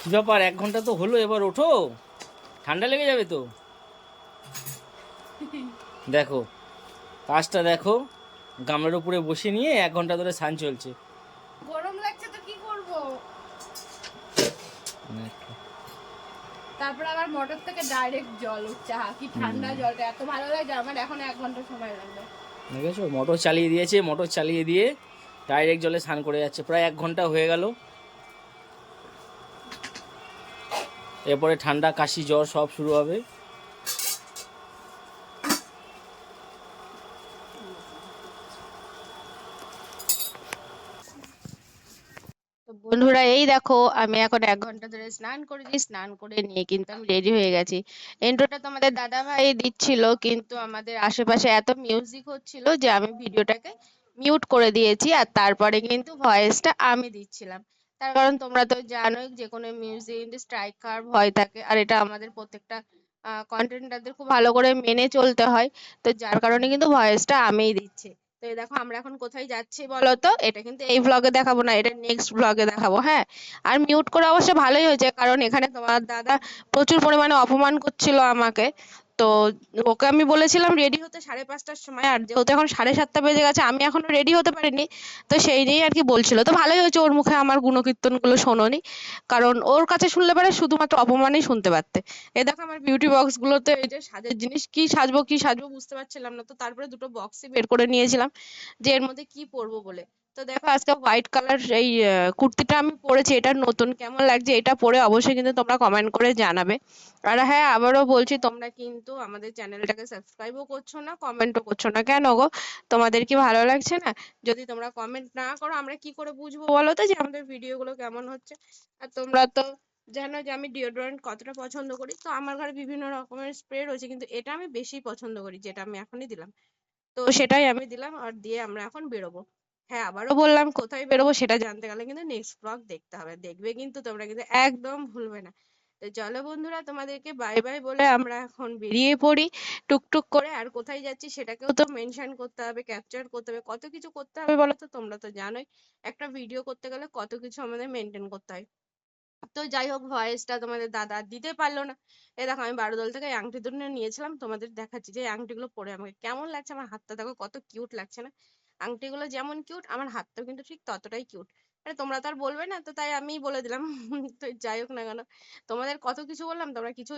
কি ব্যাপার, 1 ঘন্টা তো হলো, এবার ওঠো, ঠান্ডা লেগে যাবে তো। দেখো কাজটা দেখো, গামলার উপরে বসে নিয়ে 1 ঘন্টা ধরে স্নান চলছে। গরম লাগছে তো কি করব। তারপর আবার মোটর থেকে ডাইরেক্ট জল উঠছে, কি ঠান্ডা জলটা এত ভালো লাগে। আমার এখন 1 ঘন্টা সময় লাগবে। দেখেছো, মোটর চালিয়ে দিয়েছে, মোটর চালিয়ে দিয়ে ডাইরেক্ট জলে স্নান করে যাচ্ছে। প্রায় 1 ঘন্টা হয়ে গেল। এরপরে ঠান্ডা, কাশি, জ্বর সব শুরু হবে। তো বন্ধুরা এই দেখো, আমি এখন 1 ঘন্টা ধরে স্নান করেছি। স্নান করে নিয়ে কিন্তু আমি রেডি হয়ে গেছি। ইন্ট্রোটা তো আমাদের দাদা ভাই দিচ্ছিল, কিন্তু আমাদের আশেপাশে এত মিউজিক হচ্ছিল যে আমি ভিডিওটাকে মিউট করে দিয়েছি, আর তারপরে কিন্তু ভয়েসটা আমি দিচ্ছিলাম। তার কারণ তোমরা তো জানোই, যে কোনো মিউজিক কিন্তু স্ট্রাইক খাওয়ার ভয় থাকে, আর এটা আমাদের প্রত্যেকটা কন্টেন্টারদের খুব ভালো করে মেনে চলতে হয়। তো যার কারণে কিন্তু ভয়েসটা আমিই দিচ্ছি। তো এই দেখো আমরা এখন কোথায় যাচ্ছি বলো তো। এটা কিন্তু এই ভ্লগে দেখাবো না, এটা নেক্সট ভ্লগে দেখাবো, হ্যাঁ। আর মিউট করে অবশ্য ভালোই হয়েছে, কারণ এখানে তোমার দাদা প্রচুর পরিমাণে অপমান করছিল আমাকে। তো ওকে আমি বলেছিলাম রেডি হতে 5:30টার সময়, আর যেহেতু এখন 7:30 বেজে গেছে, আমি এখনো রেডি হতে পারিনি। তো সেই নিয়েই আর কি বলছিল। তো ভালোই হয়েছে ওর মুখে আমার গুণকীর্তন গুলো শোনোনি, কারণ ওর কাছে শুনলে পারে শুধুমাত্র অপমানই শুনতে পারতে। এই দেখো আমার বিউটি বক্স গুলোতে এই যে সাজের জিনিস, কি সাজবো কি সাজবো বুঝতে পারছিলাম না, তো তারপরে দুটো বক্সই বের করে নিয়েছিলাম যে এর মধ্যে কি পরবো বলে। তো দেখো আজকে হোয়াইট কালার এই কুর্তিটা আমি পরেছি, এটা নতুন, কেমন লাগছে এটা পরে অবশ্যই কিন্তু তোমরা কমেন্ট করে জানাবে। আর হ্যাঁ, আবারও বলছি, তোমরা কিন্তু আমাদের চ্যানেলটাকে সাবস্ক্রাইবও করছো না, কমেন্টও করছো না, কেন গো? তোমাদের কি ভালো লাগছে না? যদি তোমরা কমেন্ট না করো, আমরা কি করে বুঝবো বলো তো যে আমাদের ভিডিওগুলো কেমন হচ্ছে? আর তোমরা তো জানো যে আমি ডিওডোরেন্ট কতটা পছন্দ করি। তো আমার ঘরে বিভিন্ন রকমের স্প্রে রয়েছে, কিন্তু এটা আমি বেশি পছন্দ করি, যেটা আমি এখনই দিলাম। তো সেটাই আমি দিলাম, আর দিয়ে আমরা এখন বেরোবো। হ্যাঁ, আবারও বললাম, কোথায় বেরোবো সেটা জানতে গেলে কিন্তু নেক্সট ব্লগ দেখতে হবে। দেখবে কিন্তু তোমরা, কিন্তু একদম ভুলবে না। তো চলো বন্ধুরা, তোমাদেরকে বাই বাই বলে আমরা এখন বেরিয়ে পড়ি টুকটুক করে। আর কোথায় যাচ্ছি সেটাকেও তো মেনশন করতে হবে, ক্যাপচার করতে হবে, কত কিছু করতে হবে বলো তো। তোমরা তো জানোই একটা ভিডিও করতে গেলে কত কিছু আমাদের মেনটেন করতে হয়। তো যাই হোক, ভয়েসটা তোমাদের দাদা আর দিতে পারলো না। এই দেখো আমি বারোদল থেকে এই আংটি দুটো নিয়েছিলাম, তোমাদের দেখাচ্ছি যে এই আংটিগুলো পরে আমাকে কেমন লাগছে। আমার হাতটা দেখো কত কিউট লাগছে না? আংটিগুলো যেমন কিউট, আমার হাতটাও কিন্তু ঠিক ততটাই কিউট। আরে তোমরা তো আর বলবে না, তো তাই আমিই বলে দিলাম। তো যাই হোক না কেন, তোমাদের কত কিছু বললাম, তোমরা কিছু